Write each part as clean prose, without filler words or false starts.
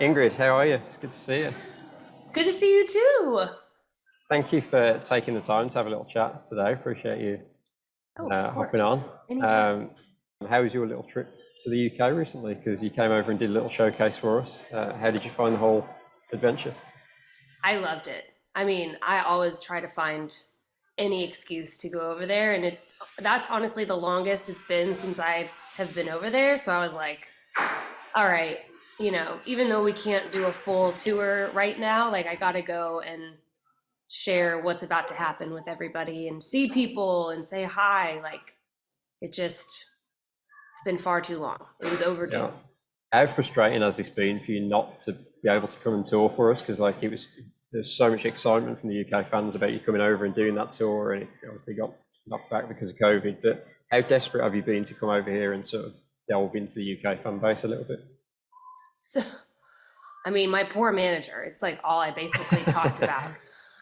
Ingrid, how are you? It's good to see you. Good to see you too. Thank you for taking the time to have a little chat today. Appreciate you Oh, of hopping on. course. Anytime. How was your little trip to the UK recently? Because you came over and did a little showcase for us. How did you find the whole adventure? I loved it. I mean, I always try to find any excuse to go over there, and that's honestly the longest it's been since I have been over there. So I was like, all right, even though we can't do a full tour right now, like I got to go and share what's about to happen with everybody and see people and say hi. Like it's been far too long. It was overdue. Yeah. How frustrating has this been for you not to be able to come and tour for us? Because there's so much excitement from the UK fans about you coming over and doing that tour, and it obviously got knocked back because of COVID. But how desperate have you been to come over here and sort of delve into the UK fan base a little bit? So I mean, my poor manager, it's like all I basically talked about.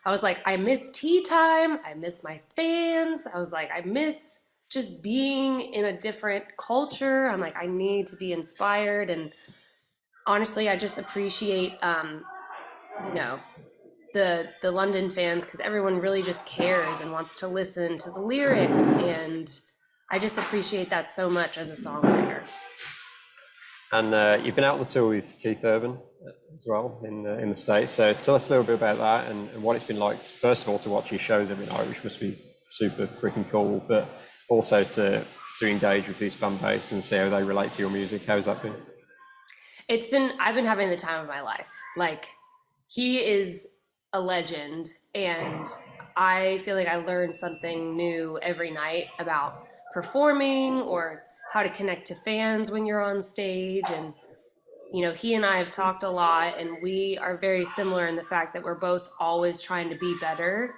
I was like, I miss tea time. I miss my fans. I was like, I miss just being in a different culture. I'm like, I need to be inspired. And honestly, I just appreciate, you know, the London fans because everyone really just cares and wants to listen to the lyrics. And I just appreciate that so much as a songwriter. And you've been out on the tour with Keith Urban as well in the States. So tell us a little bit about that and what it's been like, first of all, to watch your shows every night, which must be super freaking cool, but also to engage with this fan base and see how they relate to your music. How's that been? I've been having the time of my life. Like, he is a legend, and I feel like I learn something new every night about performing or how to connect to fans when you're on stage. And he and I have talked a lot, and we are very similar in the fact that we're both always trying to be better,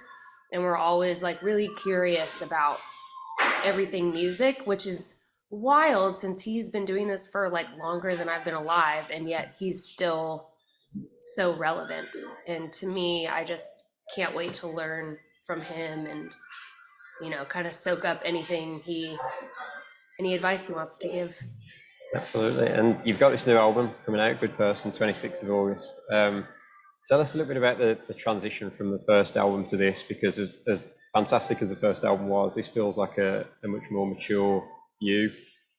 and we're always like really curious about everything music, which is wild since he's been doing this for like longer than I've been alive, and yet he's still so relevant. And to me, I just can't wait to learn from him and kind of soak up any advice he wants to give. Absolutely. And you've got this new album coming out, Good Person, 26th of August. Tell us a little bit about the transition from the first album to this, because as fantastic as the first album was, this feels like a much more mature you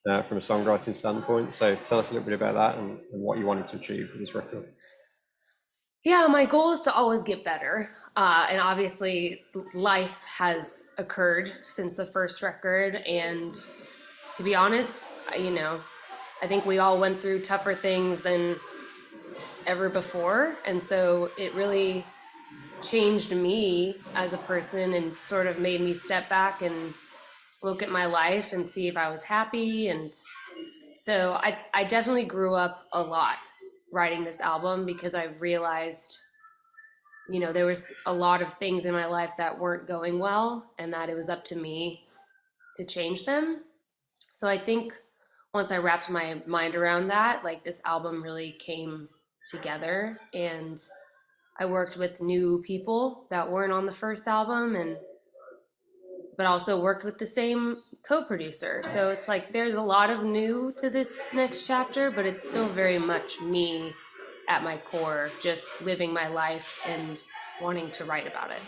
from a songwriting standpoint. So tell us a little bit about that and what you wanted to achieve with this record. Yeah, my goal is to always get better. And obviously, life has occurred since the first record. And to be honest, I think we all went through tougher things than ever before. And so it really changed me as a person and sort of made me step back and look at my life and see if I was happy. And so I definitely grew up a lot writing this album because I realized, there was a lot of things in my life that weren't going well and that it was up to me to change them. So I think once I wrapped my mind around that, like this album really came together, and I worked with new people that weren't on the first album but also worked with the same co-producer. So it's like there's a lot of new to this next chapter, but it's still very much me at my core, just living my life and wanting to write about it.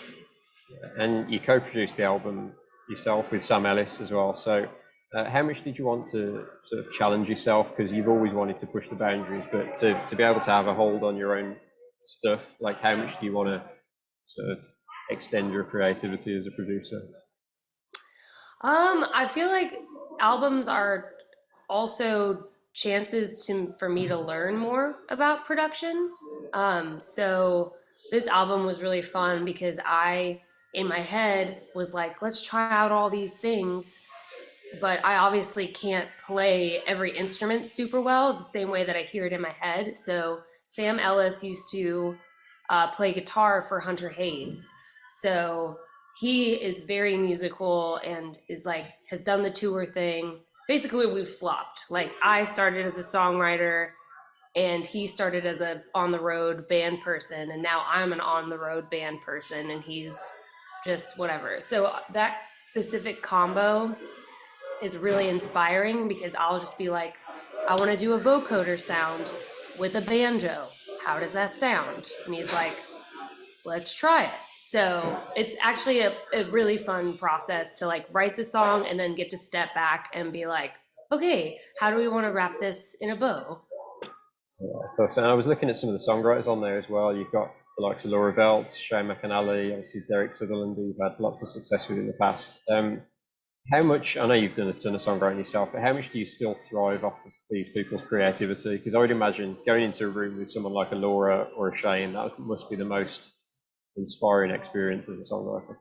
And you co-produced the album yourself with Sam Ellis as well. So how much did you want to sort of challenge yourself? Because you've always wanted to push the boundaries, but to be able to have a hold on your own stuff, like how much do you want to sort of extend your creativity as a producer? I feel like albums are also chances for me to learn more about production. So this album was really fun because in my head, was like, let's try out all these things. But I obviously can't play every instrument super well the same way that I hear it in my head. So Sam Ellis used to play guitar for Hunter Hayes. So he is very musical and has done the tour thing. Basically, we've flopped. Like, I started as a songwriter and he started as a on the road band person, and now I'm an on the road band person, and he's just whatever. So that specific combo is really inspiring because I'll just be like, I want to do a vocoder sound with a banjo. how does that sound? And he's like, let's try it. So it's actually a really fun process to like write the song and then get to step back and be like, okay, how do we want to wrap this in a bow? Yeah, so I was looking at some of the songwriters on there as well. You've got the likes of Laura Veltz, Shane McAnally, obviously Derek Sutherland, who you've had lots of success with in the past. How much, I know you've done a ton of songwriting yourself, but how much do you still thrive off of these people's creativity? Because I would imagine going into a room with someone like a Laura or a Shane, that must be the most inspiring experience as a songwriter.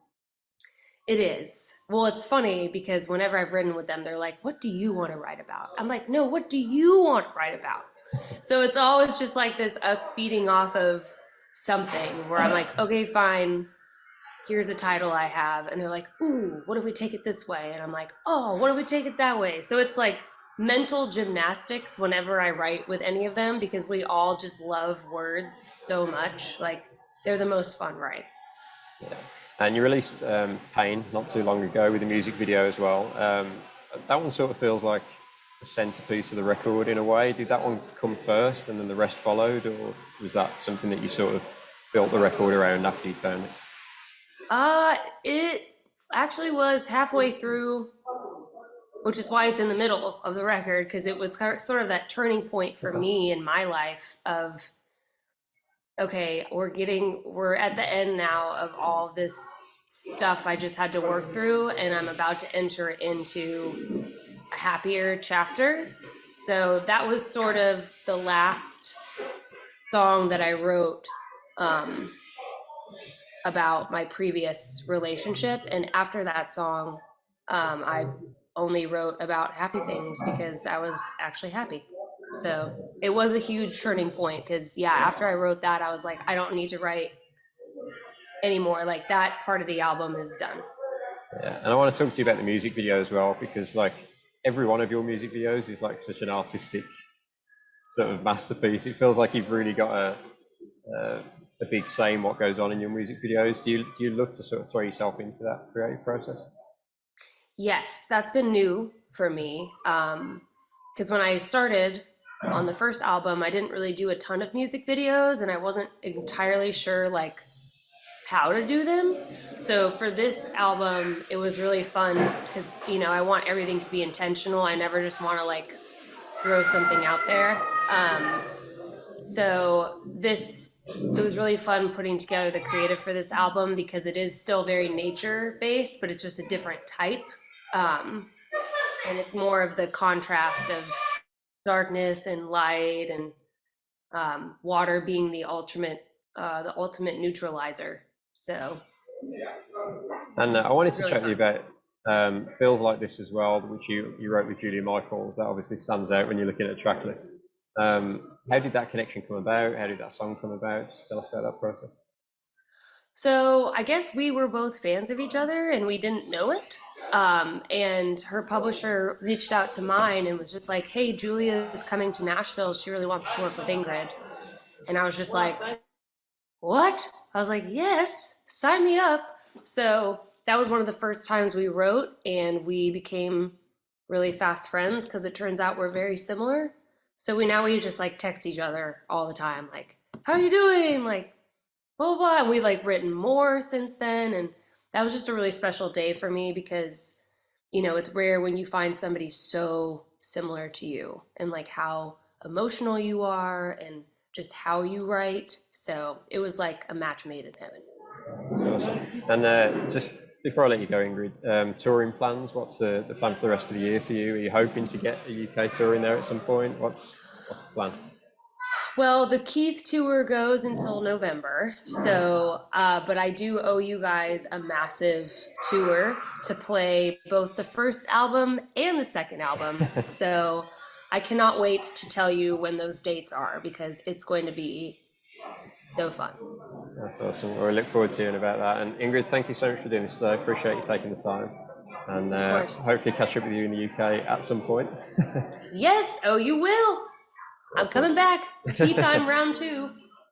It is. Well, it's funny because whenever I've written with them, they're like, what do you want to write about? I'm like, no, what do you want to write about? So it's always just like this, us feeding off of something where I'm like, okay, fine, here's a title I have. And they're like, ooh, what if we take it this way? And I'm like, oh, what if we take it that way? So it's like mental gymnastics whenever I write with any of them, because we all just love words so much. Like, they're the most fun writes. Yeah. And you released Pain not too long ago with a music video as well. That one sort of feels like the centerpiece of the record in a way. Did that one come first and then the rest followed, or was that something that you sort of built the record around after you found it? It actually was halfway through, which is why it's in the middle of the record, because it was sort of that turning point for me in my life of, okay, we're at the end now of all this stuff I just had to work through, and I'm about to enter into a happier chapter. So that was sort of the last song that I wrote about my previous relationship. And after that song, I only wrote about happy things because I was actually happy. So it was a huge turning point because, yeah, after I wrote that, I was like, I don't need to write anymore. Like, that part of the album is done. Yeah, and I want to talk to you about the music video as well, because like every one of your music videos is like such an artistic sort of masterpiece. It feels like you've really got a big say in what goes on in your music videos. Do you love to sort of throw yourself into that creative process? Yes, that's been new for me. Because when I started on the first album, I didn't really do a ton of music videos, and I wasn't entirely sure like how to do them. So for this album, it was really fun because, you know, I want everything to be intentional. I never just want to like throw something out there. So it was really fun putting together the creative for this album because it is still very nature based, but it's just a different type. And it's more of the contrast of darkness and light, and water being the ultimate neutralizer. So. And I wanted to really chat to you about Feels Like This as well, which you wrote with Julia Michaels. That obviously stands out when you're looking at a track list. How did that connection come about? How did that song come about? Just tell us about that process. So I guess we were both fans of each other and we didn't know it. And her publisher reached out to mine and was just like, hey, Julia is coming to Nashville. She really wants to work with Ingrid. And I was just like, what? I was like, yes, sign me up. So that was one of the first times we wrote, and we became really fast friends because it turns out we're very similar. So we just like text each other all the time, like, how are you doing? Like, blah, blah, blah. And we've like written more since then. And that was just a really special day for me because, you know, it's rare when you find somebody so similar to you and like how emotional you are and just how you write. So it was like a match made in heaven. That's awesome. And just before I let you go, Ingrid, touring plans, what's the plan for the rest of the year for you? Are you hoping to get a UK tour in there at some point? What's the plan? Well, the Keith tour goes until November. So, but I do owe you guys a massive tour to play both the first album and the second album. So I cannot wait to tell you when those dates are because it's going to be so fun. That's awesome. Well, we look forward to hearing about that. And Ingrid, thank you so much for doing this today. I appreciate you taking the time. And hopefully catch up with you in the UK at some point. Yes. Oh, you will. I'm coming back. Tea time round 2.